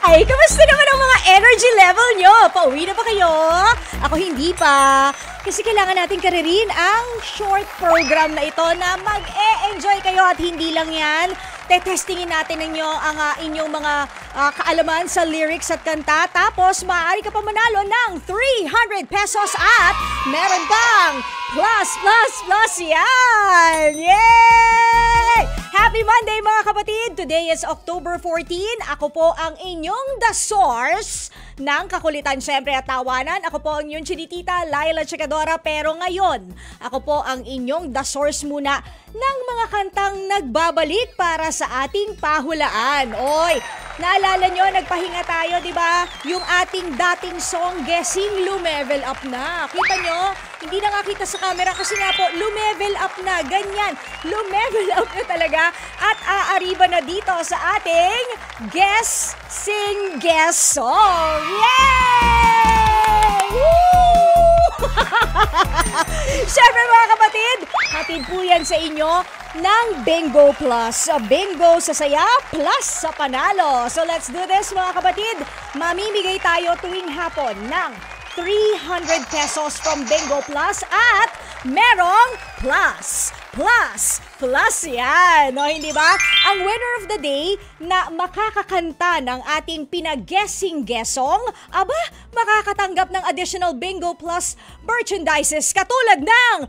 Ay, kamusta naman ang mga energy level nyo? Pauwi na ba kayo? Ako hindi pa. Kasi kailangan natin karirin ang short program na ito na mag-e-enjoy kayo at hindi lang yan. Tetestingin natin ninyo ang inyong mga kaalaman sa lyrics at kanta. Tapos, maaari ka pa manalo ng 300 pesos at meron kang plus yan! Yay! Happy Monday mga kapatid! Today is October 14. Ako po ang inyong The Source ng kakulitan syempre at tawanan. Ako po ang inyong chinitita, Laila Chikadora. Pero ngayon, ako po ang inyong The Source muna ng mga kantang nagbabalik para sa ating pahulaan. Oy, naalala nyo, nagpahinga tayo, di ba? Yung ating dating song, Guessing, lumevel up na. Kita nyo? Hindi na nga kita sa camera kasi nga po, lumevel up na. Ganyan, lumevel up na talaga. At aariba na dito sa ating Guess, Sing, Guess song. Yay! Woo! Siyempre mga kapatid, hatid po yan sa inyo ng Bingo Plus. Bingo sa saya, plus sa panalo. So let's do this mga kapatid. Mamimigay tayo tuwing hapon ng 300 pesos from Bingo Plus at merong plus yan. No, hindi ba? Ang winner of the day na makakakanta ng ating pinag-guessing guessong, aba, makakatanggap ng additional Bingo Plus merchandises katulad ng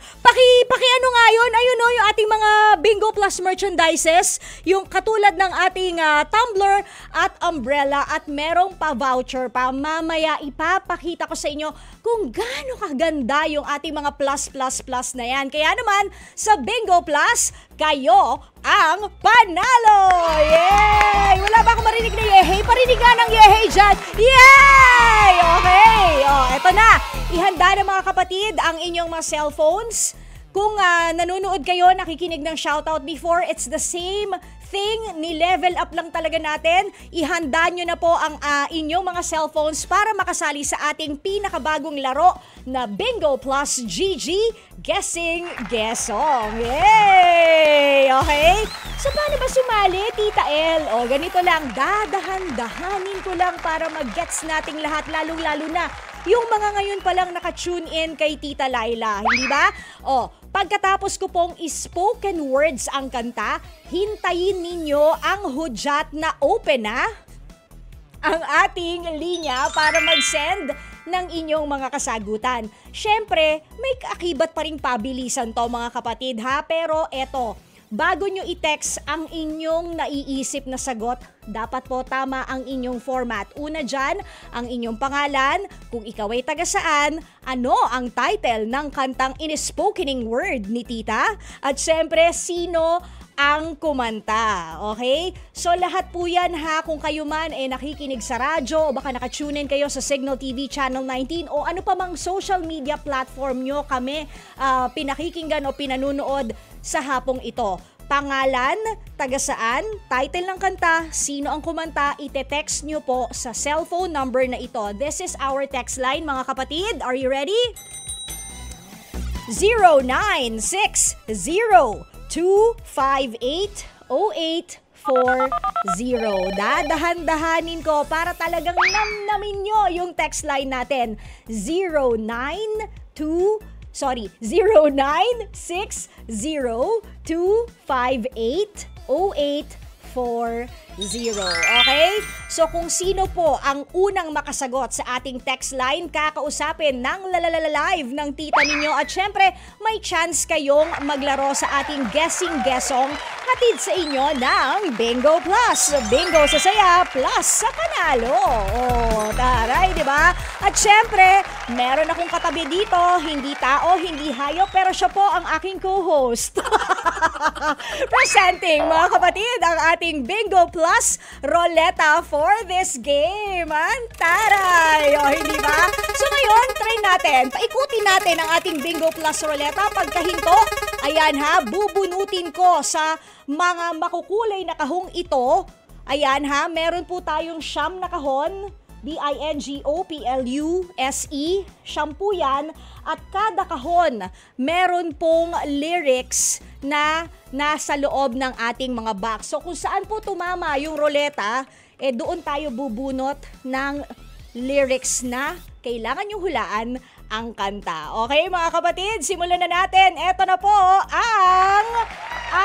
ano nga yun? Ayun o, yung ating mga Bingo Plus merchandises, yung katulad ng ating tumbler at umbrella at merong pa-voucher pa. Mamaya ipapakita ko sa inyo kung gaano kaganda yung ating mga plus na yan. Kaya naman, sa Bingo Plus, kayo ang panalo! Yay! Wala ba akong marinig na yehey? Parinig nga ng yehey dyan! Yay! Okay! Eto na. Ihanda na mga kapatid ang inyong mga cellphones. Kung nanonood kayo, nakikinig ng shoutout before, it's the same thing, ni-level up lang talaga natin. Ihanda nyo na po ang inyong mga cellphones para makasali sa ating pinakabagong laro na Bingo Plus GG Guessing Guessong. Yay! Okay? So paano ba sumali, Tita El? O ganito lang, dadahan-dahanin ko lang para mag-gets nating lahat, lalong-lalo na yung mga ngayon palang naka-tune in kay Tita Laila, hindi ba? Pagkatapos ko pong spoken words ang kanta, hintayin ninyo ang hudyat na open ang ating linya para mag-send ng inyong mga kasagutan. Syempre, may kaakibat pa ring pabilisan to mga kapatid ha, pero eto, bago nyo i-text ang inyong naiisip na sagot, dapat po tama ang inyong format. Una dyan, ang inyong pangalan, kung ikaw ay taga saan, ano ang title ng kantang in-spokening word ni Tita, at syempre, sino ang kumanta. Okay? So lahat po yan ha, kung kayo man nakikinig sa radyo o baka nakatune in kayo sa Signal TV Channel 19 o ano pa mang social media platform nyo kami pinakikinggan o pinanunood sa hapong ito. Pangalan, taga saan, title ng kanta, sino ang kumanta, ite-text nyo po sa cellphone number na ito. This is our text line mga kapatid. Are you ready? 0960-258-0840. Dadahan-dahanin ko para talagang namnamin nyo yung text line natin. 0960-258-0840. Okay? So kung sino po ang unang makasagot sa ating text line, kakausapin ng live ng tita ninyo at syempre may chance kayong maglaro sa ating guessing guessong hatid sa inyo ng Bingo Plus. Bingo sa saya, plus sa panalo. Taray, di ba? At syempre, meron akong katabi dito, hindi tao, hindi hayop, pero siya po ang aking co-host. Presenting mga kapatid ang ating Bingo Plus Roleta for this game. Taray! Hindi ba? So ngayon, try natin. Paikutin natin ang ating Bingo Plus Roleta. Pagkahinto, ayan ha, bubunutin ko sa mga makukulay na kahong ito. Ayan ha, meron po tayong siyam na kahon. BINGOPLUSE, shampoo yan. At kada kahon, meron pong lyrics na nasa loob ng ating mga box. So kung saan po tumama yung roleta, doon tayo bubunot ng lyrics na kailangan yung hulaan ang kanta. Okay mga kapatid, simulan na natin. Eto na po ang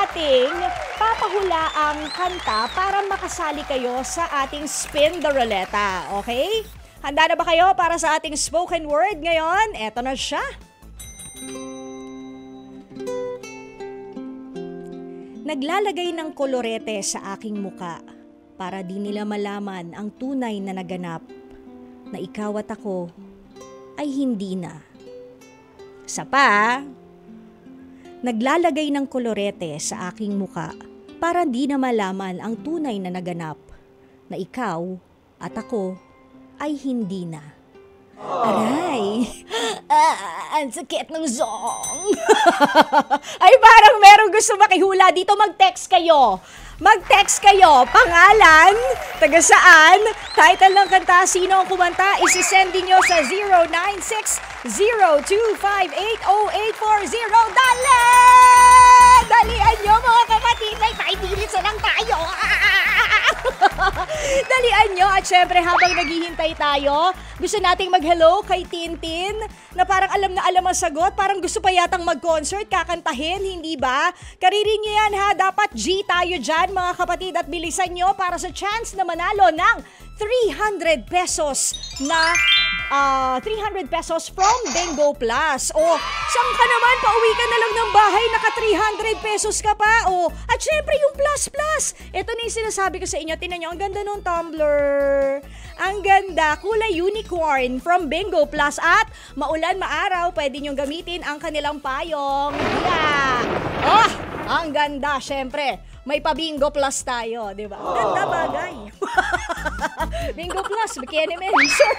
ating papahulaang kanta para makasali kayo sa ating Spin the Ruleta. Okay? Handa na ba kayo para sa ating spoken word ngayon? Eto na siya. Naglalagay ng kolorete sa aking muka para di nila malaman ang tunay na naganap na ikaw at ako ay hindi na. Isa pa, naglalagay ng kolorete sa aking muka para di na malaman ang tunay na naganap na ikaw at ako ay hindi na. Aray! Ang sakit ng zong! Ay parang merong gusto makihula dito, mag-text kayo. Mag-text kayo, pangalan, taga saan, title ng kanta, sino ang kumanta, isisend nyo sa 0960-258-0840. Dali! Dalian nyo mga kapatid, may 5 minutes na lang tayo. Dalian nyo at syempre habang naghihintay tayo, gusto nating mag-hello kay Tintin na parang alam na alam ang sagot, parang gusto pa yatang mag-concert, kakantahin, hindi ba? Karirin nyo yan ha, dapat G tayo dyan mga kapatid at bilisan nyo para sa chance na manalo ng 300 pesos na 300 pesos from Bingo Plus. O, saan ka naman? Pauwi ka na lang ng bahay, naka 300 pesos ka pa. O, at syempre yung plus plus. Ito na yung sinasabi ko sa inyo. Tingnan nyo, ang ganda nung tumbler. Ang ganda. Kulay unicorn from Bingo Plus. At maulan, maaraw, pwede nyo gamitin ang kanilang payong. Yeah! Oh, ang ganda. Syempre, may pa-Bingo Plus tayo, di ba? Ang ganda bagay. Bingo Plus, bikini men, sure.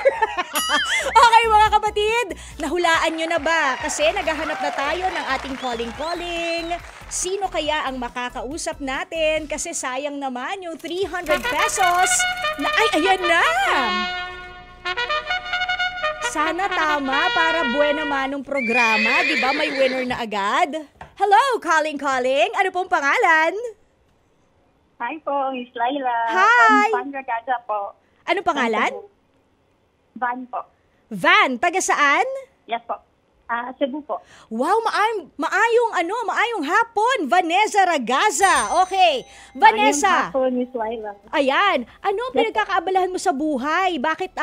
Okay mga kapatid, nahulaan nyo na ba? Kasi naghahanap na tayo ng ating calling-calling. Sino kaya ang makakausap natin? Kasi sayang naman yung 300 pesos na, ay, ayan na! Sana tama para buena manong programa, di ba? May winner na agad. Hello, calling-calling. Ano pong pangalan? Hi po, Miss Laila. Hi! From Van Ragada po. Ano pangalan? Van po. Van, taga saan? Yes po. Cebu po. Wow, maayong hapon, Vanessa Ragaza. Okay, Vanessa. Ayun po, Miss Laila. Ayan, ano pinagkakaabalahan mo sa buhay? Bakit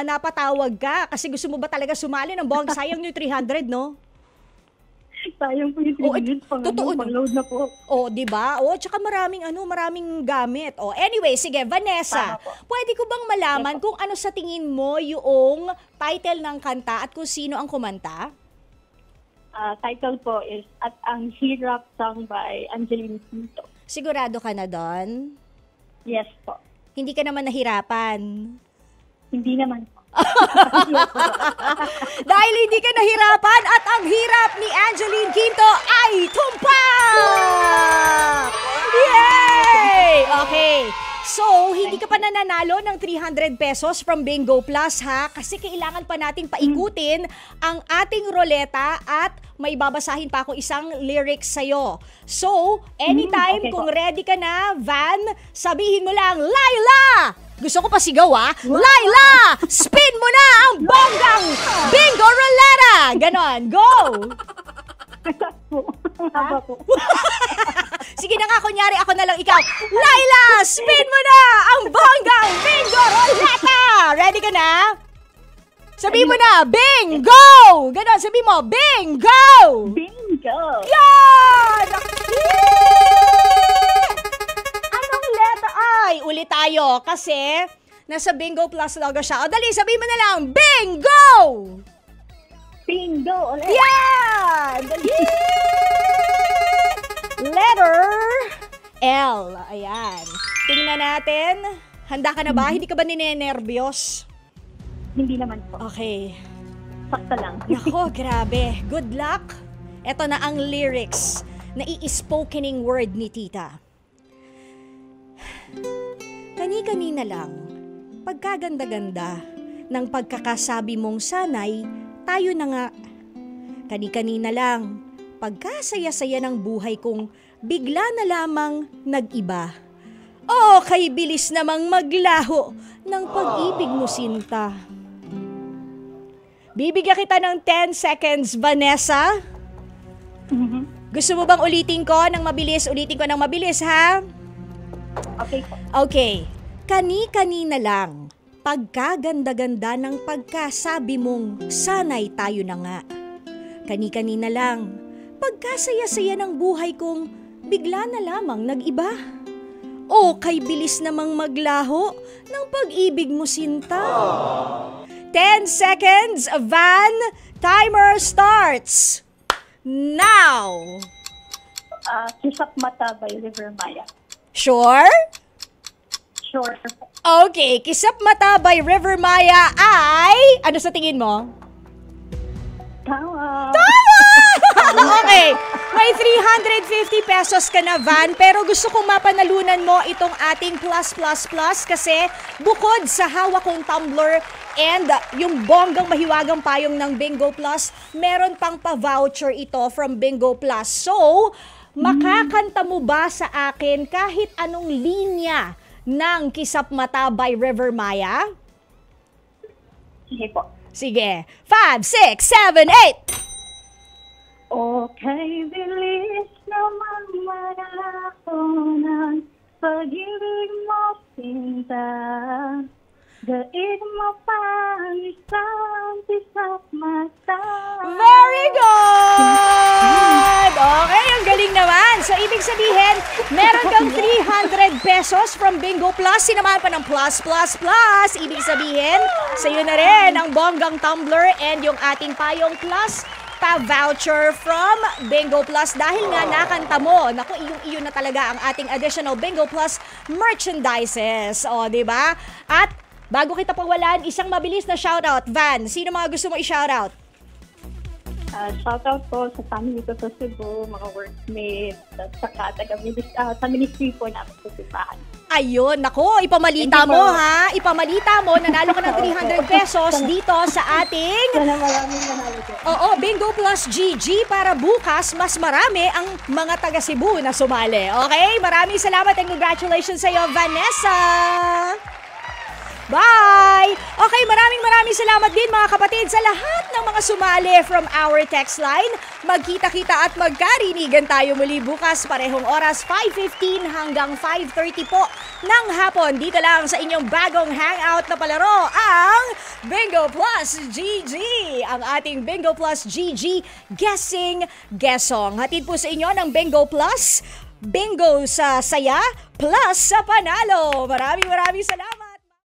napatawag ka? Kasi gusto mo ba talaga sumali ng bongga? Sayang yung 300, no? Sayang po yung 3 minutes pang-load na po. Oh, di ba? Oh, tsaka maraming gamit. Oh, anyway, sige, Vanessa. Pwede ko bang malaman kung ano sa tingin mo yung title ng kanta at kung sino ang kumanta? Title po is At Ang Hirap, sung by Angeline Quinto. Sigurado ka na doon? Yes po. Hindi ka naman nahirapan? Hindi naman po. Dahil hindi ka nahirapan at ang hirap ni Angeline Quinto ay tumpak! Yay! Okay. So, hindi ka pa nananalo ng 300 pesos from Bingo Plus ha? Kasi kailangan pa nating paikutin ang ating roleta at may babasahin pa ako isang lyrics sa'yo. So, anytime okay kung ready ka na, Van, sabihin mo lang, Laila! Gusto ko pa sigaw Laila! Spin mo na ang bonggang Bingo Roleta! Ganon, go! Sige na nga, kunyari ako na lang ikaw. Laila, spin mo na ang bonggang Bingo Roleta! Ready ka na? Sabi mo na, Bingo! Ganon, sabi mo, Bingo! Bingo! Yan! Anong letter? Ay, ulit tayo kasi nasa Bingo Plus logo siya. O dali, sabi mo na lang, Bingo! Bingo! Ulit! Yan! Dali! Letter L. Ayan. Tingnan natin. Handa ka na ba? Hindi ka ba ninenervyos? Hindi naman po. Okay. Sakta lang. Nako, grabe. Good luck. Ito na ang lyrics na i-spokening word ni Tita. Kani-kanina lang, pagkaganda-ganda ng pagkakasabi mong sanay, tayo na nga. Kani-kanina lang, pagkasaya-saya ng buhay kong bigla na lamang nag-iba. Oh, kay bilis namang maglaho ng pag-ibig mo, sinta. Bibigyan kita ng 10 seconds, Vanessa. Gusto mo bang ulitin ko ng mabilis? Ulitin ko ng mabilis, ha? Okay po. Okay. Kani-kanina lang, pagkaganda-ganda ng pagkasabi mong sanay tayo na nga. Kani-kanina lang, pagkasaya-saya ng buhay kong bigla na lamang nag-iba. O kay bilis namang maglaho ng pag-ibig mo, sinta. 10 seconds, Van. Timer starts now. Kisap Mata by River Maya. Sure? Sure. Okay, Kisap Mata by River Maya ay... Ano sa tingin mo? Tama. Okay, may 350 pesos ka na, Van, pero gusto kong mapanalunan mo itong ating plus kasi bukod sa hawak kong tumbler and yung bonggang mahiwagang payong ng Bingo Plus, meron pang pa-voucher ito from Bingo Plus. So, makakanta mo ba sa akin kahit anong linya ng Kisap Mata by River Maya? Sige po. Sige, 5, 6, 7, 8! Okay, bilis naman manako ng pag-ibig mo, sinta. Daig mo pa ang isang kisap mata. Very good! Okay, ang galing naman. So, ibig sabihin, meron kang 300 pesos from Bingo Plus. Sinamahan pa ng plus. Ibig sabihin, sa'yo na rin ang bonggang tumbler and yung ating payong plus pa-voucher from Bingo Plus dahil nga nakanta mo. Naku, iyong-iyo na talaga ang ating additional Bingo Plus merchandises. O, diba? At bago kita pawalan, isang mabilis na shoutout. Van, sino mga gusto mo i-shoutout? Shoutout po sa family ko sa Cebu, mga workmates, at saka sa ministry po namin sa simbahan. Ayun, nako, ipamalita mo ha. Ipamalita mo, nanalo ka ng 300 pesos dito sa ating... Sana maraming nanalo po. Oo, Bingo Plus GG para bukas mas marami ang mga taga Cebu na sumali. Okay, maraming salamat and congratulations sa iyo, Vanessa! Bye! Okay, maraming salamat din mga kapatid sa lahat ng mga sumali from our text line. Magkita-kita at magkarinigan tayo muli bukas parehong oras 5:15 hanggang 5:30 po ng hapon. Dito lang sa inyong bagong hangout na palaro, ang Bingo Plus GG. Ang ating Bingo Plus GG Guessing Guessong. Hatid po sa inyo ng Bingo Plus. Bingo sa saya plus sa panalo. Maraming salamat.